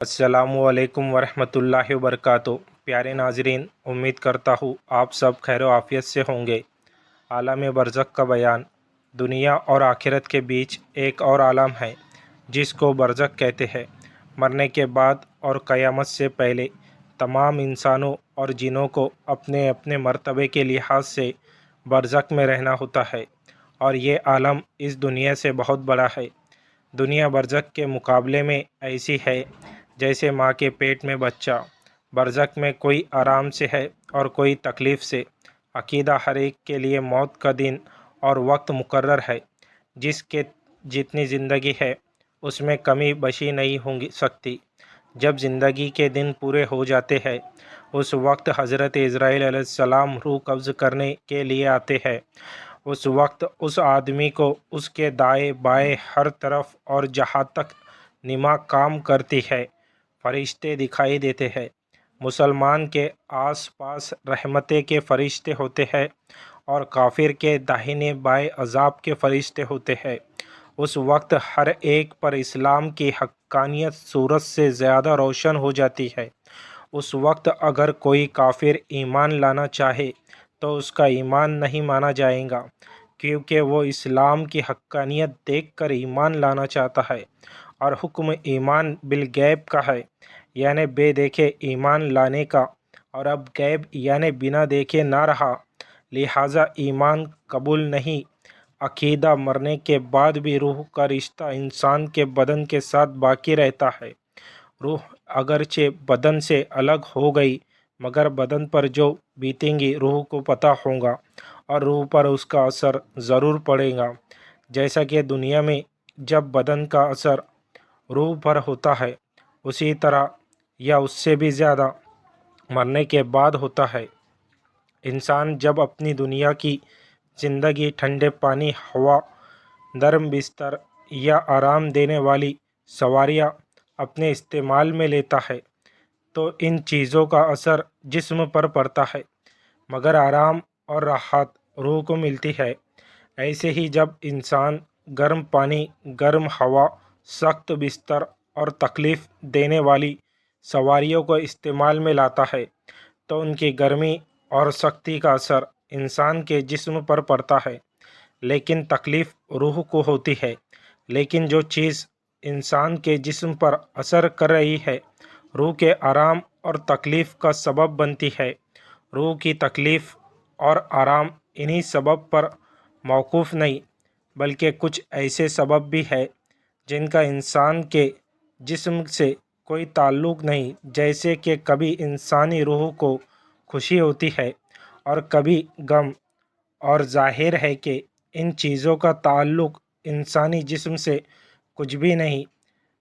السلام علیکم ورحمۃ اللہ وبرکاتہ۔ پیارے ناظرین، امید کرتا ہوں آپ سب خیر و عافیت سے ہوں گے۔ عالم برزخ کا بیان۔ دنیا اور آخرت کے بیچ ایک اور عالم ہے جس کو برزخ کہتے ہیں۔ مرنے کے بعد اور قیامت سے پہلے تمام انسانوں اور جنوں کو اپنے اپنے مرتبے کے لحاظ سے برزخ میں رہنا ہوتا ہے، اور یہ عالم اس دنیا سے بہت بڑا ہے۔ دنیا برزخ کے مقابلے میں ایسی ہے جیسے ماں کے پیٹ میں بچہ۔ برزخ میں کوئی آرام سے ہے اور کوئی تکلیف سے۔ عقیدہ ہر ایک کے لیے موت کا دن اور وقت مقرر ہے۔ جس کے جتنی زندگی ہے اس میں کمی بشی نہیں ہو سکتی۔ جب زندگی کے دن پورے ہو جاتے ہیں اس وقت حضرت عزرائیل علیہ السلام روح قبض کرنے کے لیے آتے ہیں۔ اس وقت اس آدمی کو اس کے دائیں بائیں ہر طرف اور جہاں تک نما کام کرتی ہے فرشتے دکھائی دیتے ہیں۔ مسلمان کے آس پاس رحمتیں کے فرشتے ہوتے ہیں اور کافر کے داہنے بائیں عذاب کے فرشتے ہوتے ہیں۔ اس وقت ہر ایک پر اسلام کی حقانیت سورج سے زیادہ روشن ہو جاتی ہے۔ اس وقت اگر کوئی کافر ایمان لانا چاہے تو اس کا ایمان نہیں مانا جائے گا، کیونکہ وہ اسلام کی حقانیت دیکھ کر ایمان لانا چاہتا ہے، اور حکم ایمان بالغیب کا ہے، یعنی بے دیکھے ایمان لانے کا، اور اب غیب یعنی بنا دیکھے نہ رہا، لہٰذا ایمان قبول نہیں۔ عقیدہ مرنے کے بعد بھی روح کا رشتہ انسان کے بدن کے ساتھ باقی رہتا ہے۔ روح اگرچہ بدن سے الگ ہو گئی مگر بدن پر جو بیتیں گی روح کو پتہ ہوگا، اور روح پر اس کا اثر ضرور پڑے گا۔ جیسا کہ دنیا میں جب بدن کا اثر روح پر ہوتا ہے اسی طرح یا اس سے بھی زیادہ مرنے کے بعد ہوتا ہے۔ انسان جب اپنی دنیا کی زندگی ٹھنڈے پانی، ہوا، نرم بستر یا آرام دینے والی سواریاں اپنے استعمال میں لیتا ہے تو ان چیزوں کا اثر جسم پر پڑتا ہے، مگر آرام اور راحت روح کو ملتی ہے۔ ایسے ہی جب انسان گرم پانی، گرم ہوا، سخت بستر اور تکلیف دینے والی سواریوں کو استعمال میں لاتا ہے تو ان کی گرمی اور سختی کا اثر انسان کے جسم پر پڑتا ہے، لیکن تکلیف روح کو ہوتی ہے۔ لیکن جو چیز انسان کے جسم پر اثر کر رہی ہے روح کے آرام اور تکلیف کا سبب بنتی ہے۔ روح کی تکلیف اور آرام انہی سبب پر موقوف نہیں، بلکہ کچھ ایسے سبب بھی ہے جن کا انسان کے جسم سے کوئی تعلق نہیں، جیسے کہ کبھی انسانی روح کو خوشی ہوتی ہے اور کبھی غم، اور ظاہر ہے کہ ان چیزوں کا تعلق انسانی جسم سے کچھ بھی نہیں،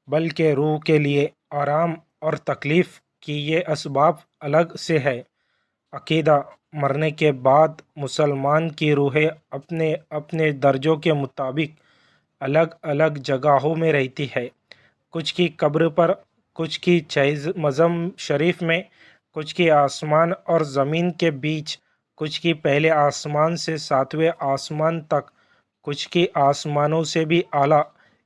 بلکہ روح کے لیے آرام اور تکلیف کی یہ اسباب الگ سے ہے۔ عقیدہ مرنے کے بعد مسلمان کی روحیں اپنے اپنے درجوں کے مطابق الگ الگ جگہوں میں رہتی ہے، کچھ کی قبر پر، کچھ کی مزم شریف میں، کچھ کی آسمان اور زمین کے بیچ، کچھ کی پہلے آسمان سے ساتویں آسمان تک، کچھ کی آسمانوں سے بھی اعلیٰ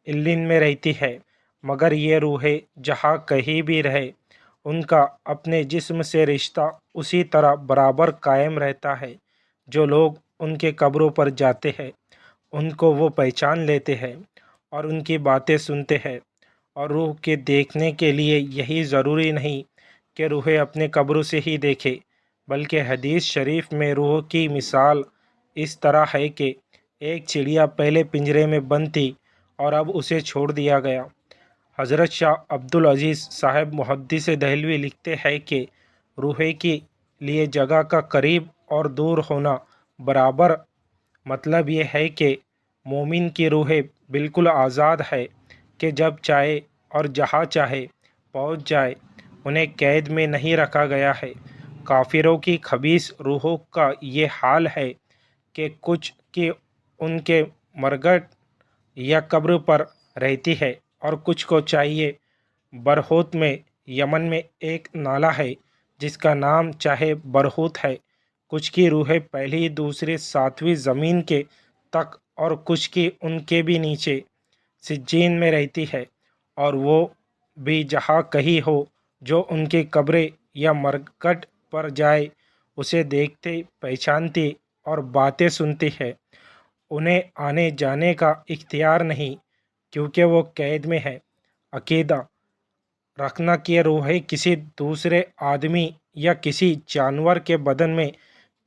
علین میں رہتی ہے۔ مگر یہ روحیں جہاں کہیں بھی رہے ان کا اپنے جسم سے رشتہ اسی طرح برابر قائم رہتا ہے۔ جو لوگ ان کے قبروں پر جاتے ہیں ان کو وہ پہچان لیتے ہیں اور ان کی باتیں سنتے ہیں، اور روح کے دیکھنے کے لیے یہی ضروری نہیں کہ روحیں اپنے قبروں سے ہی دیکھے، بلکہ حدیث شریف میں روح کی مثال اس طرح ہے کہ ایک چڑیا پہلے پنجرے میں بند تھی اور اب اسے چھوڑ دیا گیا۔ حضرت شاہ عبدالعزیز صاحب محدث دہلوی لکھتے ہیں کہ روح کے لیے جگہ کا قریب اور دور ہونا برابر، مطلب یہ ہے کہ مومن کی روح بالکل آزاد ہے کہ جب چاہے اور جہاں چاہے پہنچ جائے، انہیں قید میں نہیں رکھا گیا ہے۔ کافروں کی خبیث روحوں کا یہ حال ہے کہ کچھ کی ان کے مرگٹ یا قبر پر رہتی ہے اور کچھ کو چاہیے۔ برہوت میں یمن میں ایک نالہ ہے جس کا نام چاہے برہوت ہے۔ کچھ کی روحیں پہلی، دوسری، ساتویں زمین کے تک اور کچھ کی ان کے بھی نیچے سجین میں رہتی ہے، اور وہ بھی جہاں کہیں ہو، جو ان کی قبریں یا مرکٹ پر جائے، اسے دیکھتے، پہچانتی اور باتیں سنتی ہے۔ انہیں آنے جانے کا اختیار نہیں، کیونکہ وہ قید میں ہے۔ عقیدہ رکھنا کہ روح کسی دوسرے آدمی یا کسی جانور کے بدن میں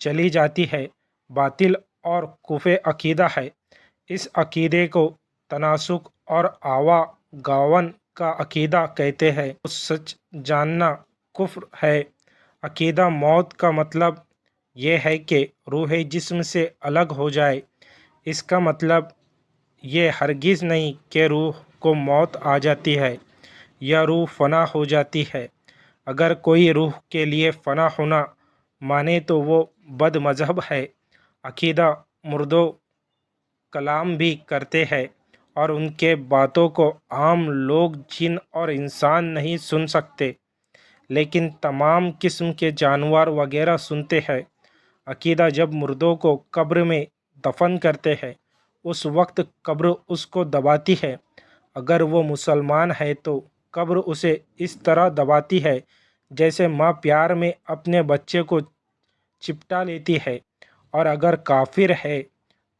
چلی جاتی ہے، باطل اور کفر عقیدہ ہے۔ اس عقیدے کو تناسخ اور آوا گاون کا عقیدہ کہتے ہیں۔ تو سچ جاننا کفر ہے۔ عقیدہ موت کا مطلب یہ ہے کہ روح جسم سے الگ ہو جائے۔ اس کا مطلب یہ ہرگز نہیں کہ روح کو موت آ جاتی ہے یا روح فنا ہو جاتی ہے۔ اگر کوئی روح کے لیے فنا ہونا مانے تو وہ بد مذہب ہے۔ عقیدہ مردوں کلام بھی کرتے ہیں اور ان کے باتوں کو عام لوگ، جن اور انسان نہیں سن سکتے، لیکن تمام قسم کے جانور وغیرہ سنتے ہیں۔ عقیدہ جب مردوں کو قبر میں دفن کرتے ہیں، اس وقت قبر اس کو دباتی ہے۔ اگر وہ مسلمان ہے تو قبر اسے اس طرح دباتی ہے جیسے ماں پیار میں اپنے بچے کو چپٹا لیتی ہے، اور اگر کافر ہے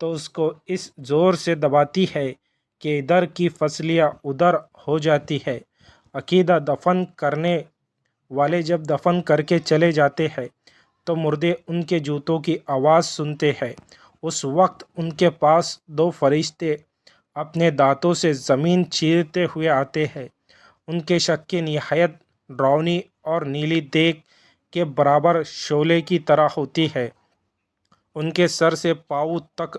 تو اس کو اس زور سے دباتی ہے کہ ادھر کی فصلیاں ادھر ہو جاتی ہے۔ عقیدہ دفن کرنے والے جب دفن کر کے چلے جاتے ہیں تو مردے ان کے جوتوں کی آواز سنتے ہیں۔ اس وقت ان کے پاس دو فرشتے اپنے دانتوں سے زمین چیرتے ہوئے آتے ہیں۔ ان کی شکلیں نہایت ڈراؤنی اور نیلی دیگ کے برابر شعلے کی طرح ہوتی ہے۔ ان کے سر سے پاؤں تک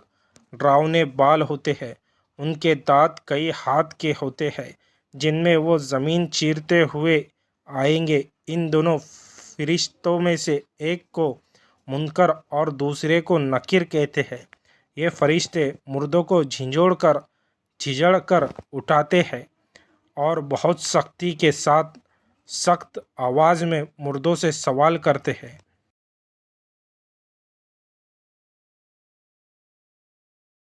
ڈراؤنے بال ہوتے ہیں۔ ان کے دانت کئی ہاتھ کے ہوتے ہیں جن میں وہ زمین چیرتے ہوئے آئیں گے۔ ان دونوں فرشتوں میں سے ایک کو منکر اور دوسرے کو نکیر کہتے ہیں۔ یہ فرشتے مردوں کو جھنجھوڑ کر اٹھاتے ہیں اور بہت سختی کے ساتھ سخت آواز میں مردوں سے سوال کرتے ہیں۔